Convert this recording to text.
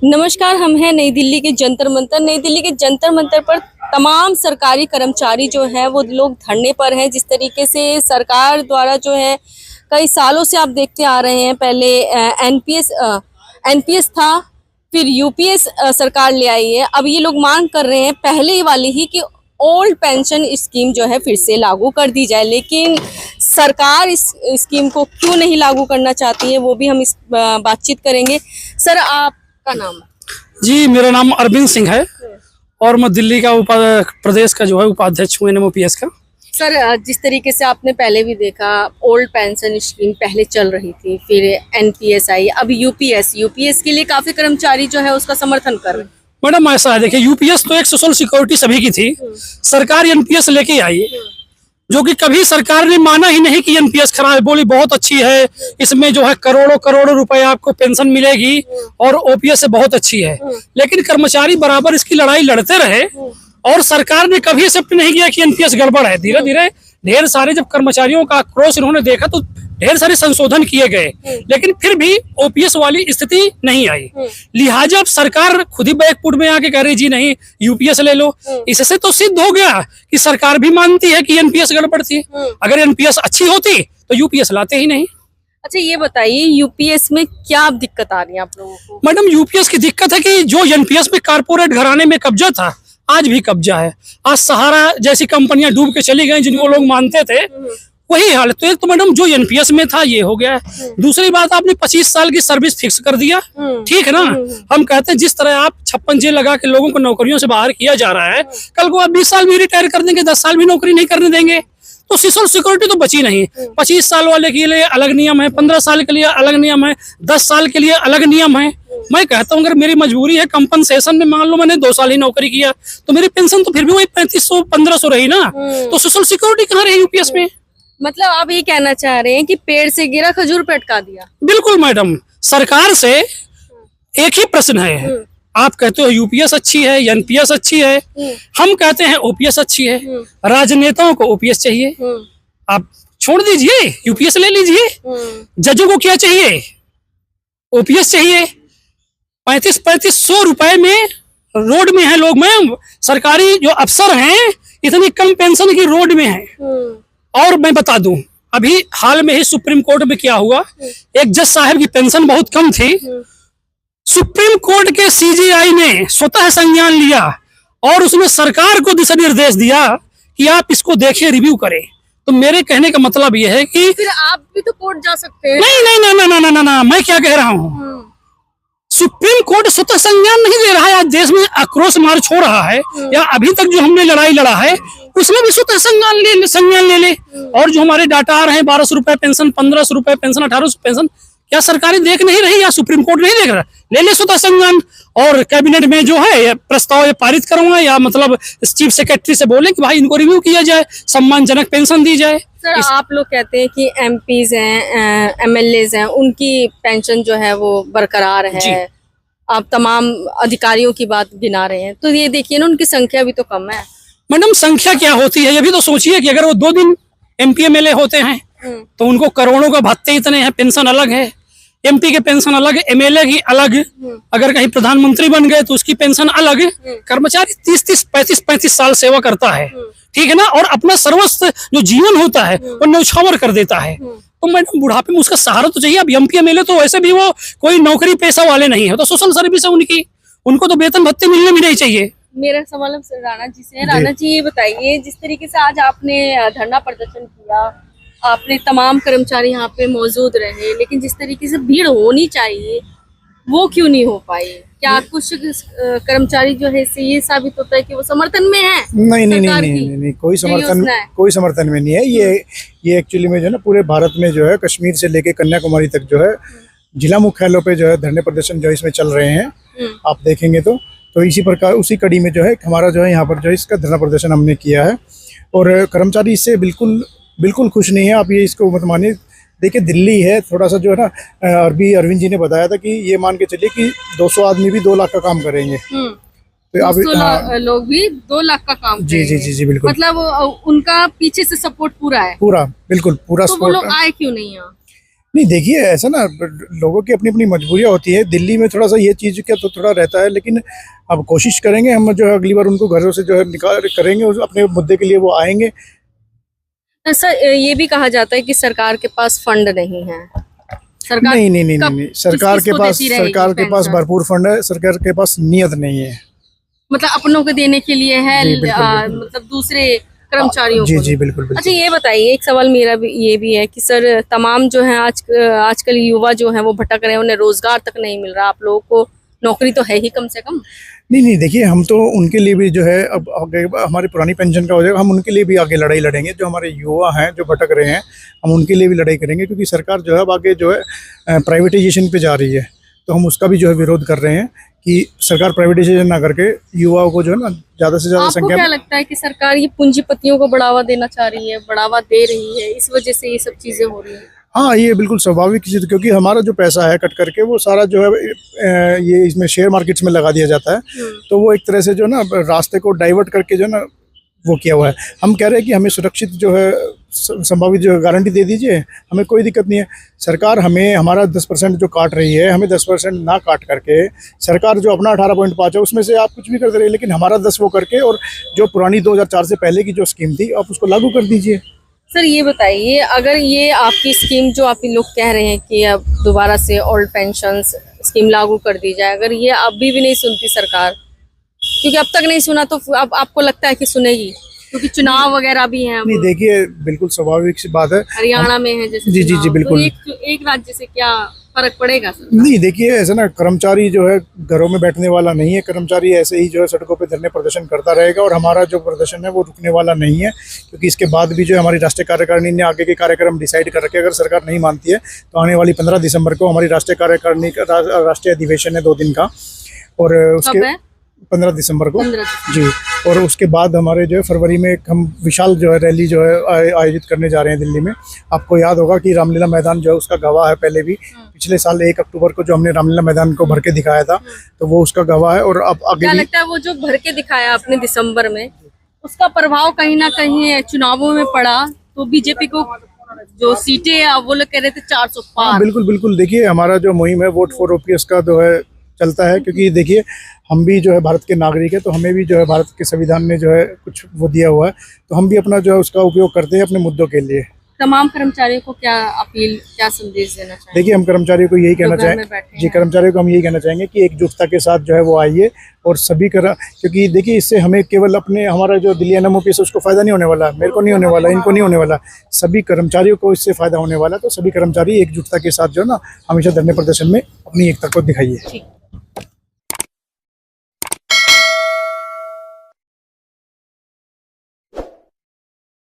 नमस्कार, हम हैं नई दिल्ली के जंतर मंतर। नई दिल्ली के जंतर मंतर पर तमाम सरकारी कर्मचारी जो है वो लोग धरने पर हैं। जिस तरीके से सरकार द्वारा जो है कई सालों से आप देखते आ रहे हैं, पहले एनपीएस था, फिर यूपीएस सरकार ले आई है। अब ये लोग मांग कर रहे हैं पहले वाली ही कि ओल्ड पेंशन स्कीम जो है फिर से लागू कर दी जाए। लेकिन सरकार इस स्कीम को क्यों नहीं लागू करना चाहती है, वो भी हम इस बातचीत करेंगे। सर, आपका नाम? जी, मेरा नाम अरविंद सिंह है और मैं दिल्ली का प्रदेश का जो है उपाध्यक्ष हूँ एनएमओपीएस का। सर, जिस तरीके से आपने पहले भी देखा, ओल्ड पेंशन स्कीम पहले चल रही थी, फिर एनपीएस आई, अब यूपीएस के लिए काफी कर्मचारी जो है उसका समर्थन कर रहे हैं। मैडम, ऐसा है, देखिए, यूपीएस तो एक सोशल सिक्योरिटी सभी की थी। सरकार एनपीएस लेके आई, जो कि कभी सरकार ने माना ही नहीं कि एनपीएस खराब है। बोली बहुत अच्छी है, इसमें जो है करोड़ों करोड़ों रुपए आपको पेंशन मिलेगी और ओपीएस से बहुत अच्छी है। लेकिन कर्मचारी बराबर इसकी लड़ाई लड़ते रहे और सरकार ने कभी एक्सेप्ट नहीं किया कि एनपीएस गड़बड़ है। धीरे धीरे ढेर सारे जब कर्मचारियों का आक्रोश इन्होंने देखा तो ढेर सारे संशोधन किए गए, लेकिन फिर भी ओपीएस वाली स्थिति नहीं आई। लिहाजा अब सरकार खुद ही बैकफुट में आके कह रही जी नहीं, यूपीएस ले लो। इससे तो सिद्ध हो गया कि सरकार भी मानती है कि एनपीएस गड़बड़ थी। अगर एनपीएस अच्छी होती तो यूपीएस लाते ही नहीं। अच्छा, ये बताइए, यूपीएस में क्या दिक्कत आ रही है आप लोगों को? मैडम, यूपीएस की दिक्कत है कि जो एनपीएस में कारपोरेट घराने में कब्जा था, आज भी कब्जा है। आज सहारा जैसी कंपनियां डूब के चली गई जिनको लोग मानते थे, वही हाल। तो एक तो मैडम जो एनपीएस में था ये हो गया है। दूसरी बात, आपने 25 साल की सर्विस फिक्स कर दिया, ठीक है ना। हम कहते हैं जिस तरह आप 56 जे लगा के लोगों को नौकरियों से बाहर किया जा रहा है, कल को आप 20 साल भी रिटायर कर देंगे, 10 साल भी नौकरी नहीं करने देंगे, तो सोशल सिक्योरिटी तो बची नहीं। 25 साल वाले के लिए अलग नियम है, 15 साल के लिए अलग नियम है, 10 साल के लिए अलग नियम है। मैं कहता हूँ अगर मेरी मजबूरी है, कंपनसेशन में मान लो मैंने 2 साल ही नौकरी किया तो मेरी पेंशन तो फिर भी वही 3500-1500 रही ना। तो सोशल सिक्योरिटी कहाँ रही यूपीएस में? मतलब आप ये कहना चाह रहे हैं कि पेड़ से गिरा खजूर पे अटका दिया? बिल्कुल मैडम, सरकार से एक ही प्रश्न है। आप कहते हो यूपीएस अच्छी है, एनपीएस अच्छी है, हम कहते हैं ओपीएस अच्छी है। राजनेताओं को ओपीएस चाहिए, आप छोड़ दीजिए, यूपीएस ले लीजिए। जजों को क्या चाहिए? ओपीएस चाहिए। 3500 रुपए में रोड में है लोग। मैम, सरकारी जो अफसर हैं इतनी कम पेंशन की रोड में है। और मैं बता दूं, अभी हाल में ही सुप्रीम कोर्ट में क्या हुआ, एक जज साहब की पेंशन बहुत कम थी, सुप्रीम कोर्ट के सीजीआई ने स्वतः संज्ञान लिया और उसने सरकार को दिशा निर्देश दिया कि आप इसको देखिए, रिव्यू करें। तो मेरे कहने का मतलब यह है कि फिर आप भी तो कोर्ट जा सकते हैं। नहीं नहीं नहीं नहीं नहीं नहीं, मैं क्या कह रहा हूँ, सुप्रीम कोर्ट स्वतः संज्ञान नहीं दे रहा है। आज देश में आक्रोश मार्च हो रहा है, या अभी तक जो हमने लड़ाई लड़ा है उसमें भी स्वतः संज्ञान ले ले। और जो हमारे डाटा आ रहे हैं, 1200 रुपए पेंशन, 1500 रुपए पेंशन, 1800 पेंशन, क्या सरकारें देख नहीं रही या सुप्रीम कोर्ट नहीं देख रहा? ले ले स्वतः संज्ञान। और कैबिनेट में जो है ये प्रस्ताव ये पारित करवाएं, या मतलब चीफ सेक्रेटरी से बोले कि भाई इनको रिव्यू किया जाए, सम्मानजनक पेंशन दी जाए। सर, आप लोग कहते हैं कि एमपीज हैं, एमएलएज हैं, उनकी पेंशन जो है वो बरकरार है। आप तमाम अधिकारियों की बात गिना रहे हैं, तो ये देखिए ना, उनकी संख्या भी तो कम है। मैडम, संख्या क्या होती है ये भी तो सोचिए कि अगर वो 2 दिन एमपी एमएलए होते हैं तो उनको करोड़ों का भत्ते इतने हैं, पेंशन अलग है, एमपी के पेंशन अलग, एमएलए की अलग, अगर कहीं प्रधानमंत्री बन गए तो उसकी पेंशन अलग। कर्मचारी 30-30, 35-35 साल सेवा करता है, ठीक है ना, और अपना सर्वस्व जो जीवन होता है वो न्यौछावर कर देता है। तो मैडम, बुढ़ापे में उसका सहारा तो चाहिए। अब एमपी एमएलए तो वैसे भी वो कोई नौकरी पेशा वाले नहीं है, तो सोशल सर्विस है उनकी, उनको तो वेतन भत्ते मिलने भी नहीं चाहिए। मेरा सवाल अब राणा जी से है। राणा जी, ये बताइए, जिस तरीके से आज आपने धरना प्रदर्शन किया, आपने तमाम कर्मचारी यहाँ पे मौजूद रहे, लेकिन जिस तरीके से भीड़ होनी चाहिए वो क्यों नहीं हो पाई? क्या कुछ कर्मचारी जो है इससे ये साबित होता है कि वो समर्थन में है? नहीं नहीं नहीं नहीं नहीं, नहीं, कोई समर्थन में नहीं है। ये एक्चुअली में जो है ना, पूरे भारत में जो है, कश्मीर से लेके कन्याकुमारी तक जो है, जिला मुख्यालयों पे जो है धरने प्रदर्शन जो इसमें चल रहे हैं। आप देखेंगे तो इसी प्रकार उसी कड़ी में जो है हमारा जो है यहाँ पर जो है इसका धरना प्रदर्शन हमने किया है। और कर्मचारी इससे बिल्कुल खुश नहीं है। आप ये इसको मत मानिए। देखिए, दिल्ली है, थोड़ा सा जो है ना, अरविंद जी ने बताया था कि ये मान के चलिए कि 200 आदमी भी 2 लाख का काम करेंगे। तो आप लोग भी 2 लाख का काम जी जी जी जी बिल्कुल। मतलब उनका पीछे से सपोर्ट पूरा है? पूरा, बिल्कुल पूरा। तो वो लोग आए क्यों नहीं यहाँ? नहीं देखिए, ऐसा ना लोगों की अपनी अपनी मजबूरियां होती है। दिल्ली में थोड़ा सा ये चीज़ का तो थोड़ा रहता है, लेकिन अब कोशिश करेंगे हम जो है अगली बार उनको घरों से जो है निकाल करेंगे, अपने मुद्दे के लिए वो आएंगे। सर ये भी कहा जाता है कि सरकार के पास फंड नहीं है। सरकार नहीं नहीं नहीं कब नहीं, सरकार किस-किस के को पास देती रहेगी सरकार के पास पेंशन? भरपूर फंड है, सरकार के पास नियत नहीं है। मतलब अपनों को देने के लिए है, जी, बिल्कुल, बिल्कुल। मतलब दूसरे कर्मचारियों जी को जी नहीं। बिल्कुल अच्छा बिल्कुल। ये बताइए, एक सवाल मेरा भी ये भी है कि सर तमाम जो है आजकल युवा जो है वो भटक रहे हैं, उन्हें रोजगार तक नहीं मिल रहा। आप लोगों को नौकरी तो है ही कम से कम। नहीं नहीं देखिए, हम तो उनके लिए भी जो है अब आगे हमारी पुरानी पेंशन का हो जाएगा, हम उनके लिए भी आगे लड़ाई लड़ेंगे। जो हमारे युवा हैं जो भटक रहे हैं, हम उनके लिए भी लड़ाई करेंगे, क्योंकि सरकार जो है अब आगे जो है प्राइवेटाइजेशन पे जा रही है। तो हम उसका भी जो है विरोध कर रहे हैं कि सरकार प्राइवेटाइजेशन ना करके युवाओं को जो है ना ज़्यादा से ज़्यादा आपको संख्या क्या में। लगता है कि सरकार ये पूंजीपतियों को बढ़ावा देना चाह रही है, बढ़ावा दे रही है, इस वजह से ये सब चीजें हो रही है? हाँ, ये बिल्कुल स्वाभाविक चीज़, क्योंकि हमारा जो पैसा है कट करके वो सारा जो है ये इसमें शेयर मार्केट्स में लगा दिया जाता है। तो वो एक तरह से जो है ना रास्ते को डाइवर्ट करके जो है ना वो किया हुआ है। हम कह रहे हैं कि हमें सुरक्षित जो है संभावित जो गारंटी दे दीजिए, हमें कोई दिक्कत नहीं है। सरकार हमें हमारा 10% जो काट रही है, हमें 10% ना काट करके सरकार जो अपना 18.5 है उसमें से आप कुछ भी करते रहिए, लेकिन हमारा 10 वो करके, और जो पुरानी 2004 से पहले की जो स्कीम थी आप उसको लागू कर दीजिए। सर ये बताइए, अगर ये आपकी स्कीम जो आप लोग कह रहे हैं कि अब दोबारा से ओल्ड पेंशन स्कीम लागू कर दी जाए, अगर ये अभी भी नहीं सुनती सरकार, क्योंकि अब तक नहीं सुना, तो अब आपको लगता है कि सुनेगी? क्योंकि चुनाव वगैरह भी हैं अब। नहीं देखिए, बिल्कुल स्वाभाविक सी बात है। हरियाणा में है जैसे जी, जी, चुनाव, जी, बिल्कुल। तो एक राज्य से क्या फर्क पड़ेगा सर? नहीं देखिए, ऐसा ना कर्मचारी जो है घरों में बैठने वाला नहीं है। कर्मचारी ऐसे ही जो है सड़कों पे धरने प्रदर्शन करता रहेगा, और हमारा जो प्रदर्शन है वो रुकने वाला नहीं है, क्योंकि इसके बाद भी जो है हमारी राष्ट्रीय कार्यकारिणी ने आगे के कार्यक्रम डिसाइड कर रखे। अगर सरकार नहीं मानती है तो आने वाली 15 दिसंबर को हमारी राष्ट्रीय कार्यकारिणी का राष्ट्रीय अधिवेशन है 2 दिन का, और उसके कब है? 15 दिसंबर को 15 जी। और उसके बाद हमारे जो है फरवरी में एक हम विशाल जो है रैली जो है आयोजित करने जा रहे हैं दिल्ली में। आपको याद होगा कि रामलीला मैदान जो है उसका गवाह है पहले भी। पिछले साल 1 अक्टूबर को जो हमने रामलीला मैदान को भर के दिखाया था, तो वो उसका गवाह है। और अब क्या आगे भी लगता है वो जो भर के दिखाया आपने दिसंबर में, उसका प्रभाव कहीं ना कहीं चुनावों में पड़ा? तो बीजेपी को जो सीटें वो लोग कह रहे थे 400 हाँ, पार। बिल्कुल बिल्कुल। देखिए, हमारा जो मुहिम है वोट फॉर ओपीएस का जो है चलता है, क्योंकि देखिए हम भी जो है भारत के नागरिक है, तो हमें भी जो है भारत के संविधान ने जो है कुछ वो दिया हुआ है, तो हम भी अपना जो है उसका उपयोग करते हैं अपने मुद्दों के लिए। तमाम कर्मचारियों को क्या अपील, क्या संदेश देना चाहिए? देखिए, हम कर्मचारियों को यही कहना जो घर में बैठे चाहेंगे जी, हैं। कर्मचारियों को हम यही कहना चाहेंगे कि एकजुटता के साथ जो है वो आइए, और सभी क्योंकि देखिए इससे हमें केवल अपने हमारा जो दिल्ली एनएमओपी से उसको फायदा नहीं होने वाला, मेरे को नहीं होने वाला, इनको नहीं होने वाला, सभी कर्मचारियों को इससे फायदा होने वाला। तो सभी कर्मचारी एकजुटता के साथ जो है ना हमेशा धरने प्रदर्शन में अपनी एकता को दिखाइए। ठीक।